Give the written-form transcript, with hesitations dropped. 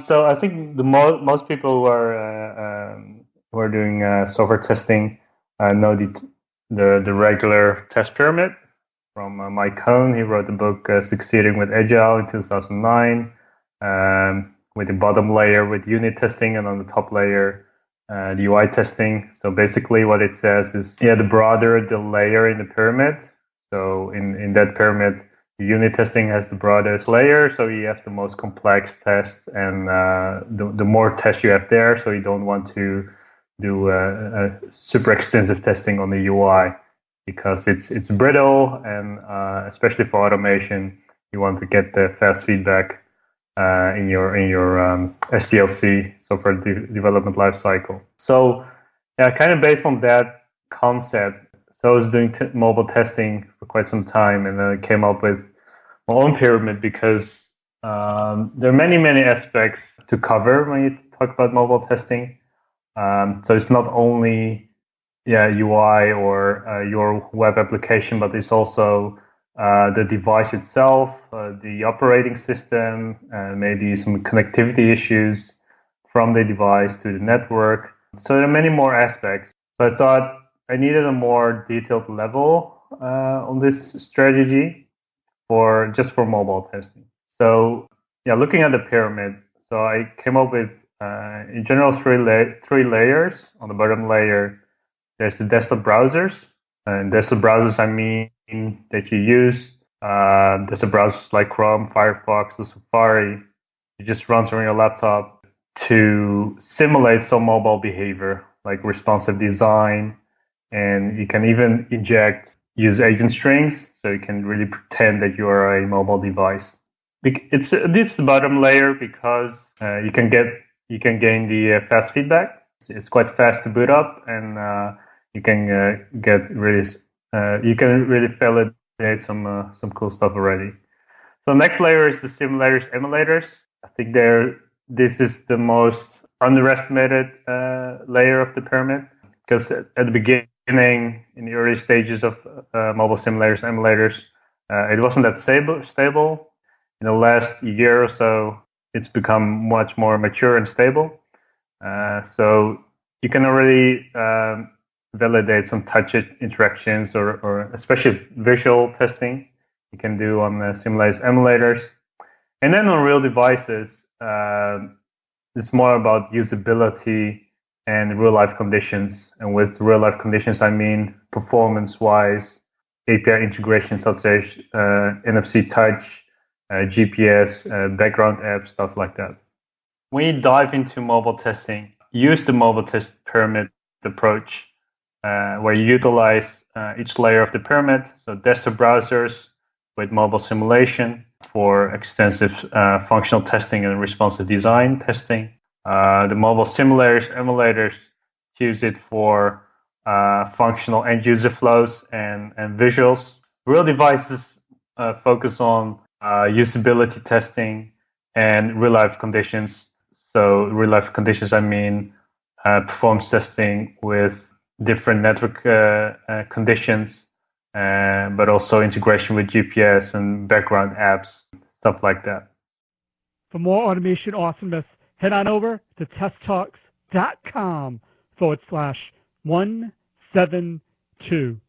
So I think the most people who are doing software testing know the regular test pyramid from Mike Cohn. He wrote the book Succeeding with Agile in 2009, with the bottom layer with unit testing, and on the top layer the UI testing. So basically, what it says is, yeah, the broader the layer in the pyramid. So in that pyramid, unit testing has the broadest layer, so you have the most complex tests, and the more tests you have there, so you don't want to do super extensive testing on the UI because it's brittle, and especially for automation, you want to get the fast feedback in your SDLC, software development lifecycle. So yeah, kind of based on that concept. So I was doing mobile testing for quite some time, and then I came up with my own pyramid because there are many aspects to cover when you talk about mobile testing. So it's not only UI or your web application, but it's also the device itself, the operating system, maybe some connectivity issues from the device to the network. So there are many more aspects. So I thought I needed a more detailed level on this strategy for mobile testing. So yeah, looking at the pyramid, so I came up with in general three layers. On the bottom layer, there's the desktop browsers, and desktop browsers I mean that you use. Desktop browsers like Chrome, Firefox, or Safari. You just run on your laptop to simulate some mobile behavior, like responsive design, and you can even use agent strings, so you can really pretend that you are a mobile device. It's the bottom layer because you can gain the fast feedback. It's quite fast to boot up, and you can you can really validate some cool stuff already. So next layer is the simulators, emulators. I think this is the most underestimated layer of the pyramid, because at the beginning, in the early stages of mobile simulators, emulators, it wasn't that stable. In the last year or so, it's become much more mature and stable. So you can already validate some touch interactions, or especially visual testing you can do on simulators, emulators. And then on real devices, it's more about usability and real life conditions. And with real life conditions, I mean performance-wise, API integration such as NFC touch, GPS, background apps, stuff like that. When you dive into mobile testing, use the mobile test pyramid approach, where you utilize each layer of the pyramid. So desktop browsers with mobile simulation for extensive functional testing and responsive design testing. The mobile simulators, emulators, use it for functional end user flows and visuals. Real devices focus on usability testing and real life conditions. So real life conditions, I mean performance testing with different network conditions, but also integration with GPS and background apps, stuff like that. For more automation awesomeness, head on over to testtalks.com/172.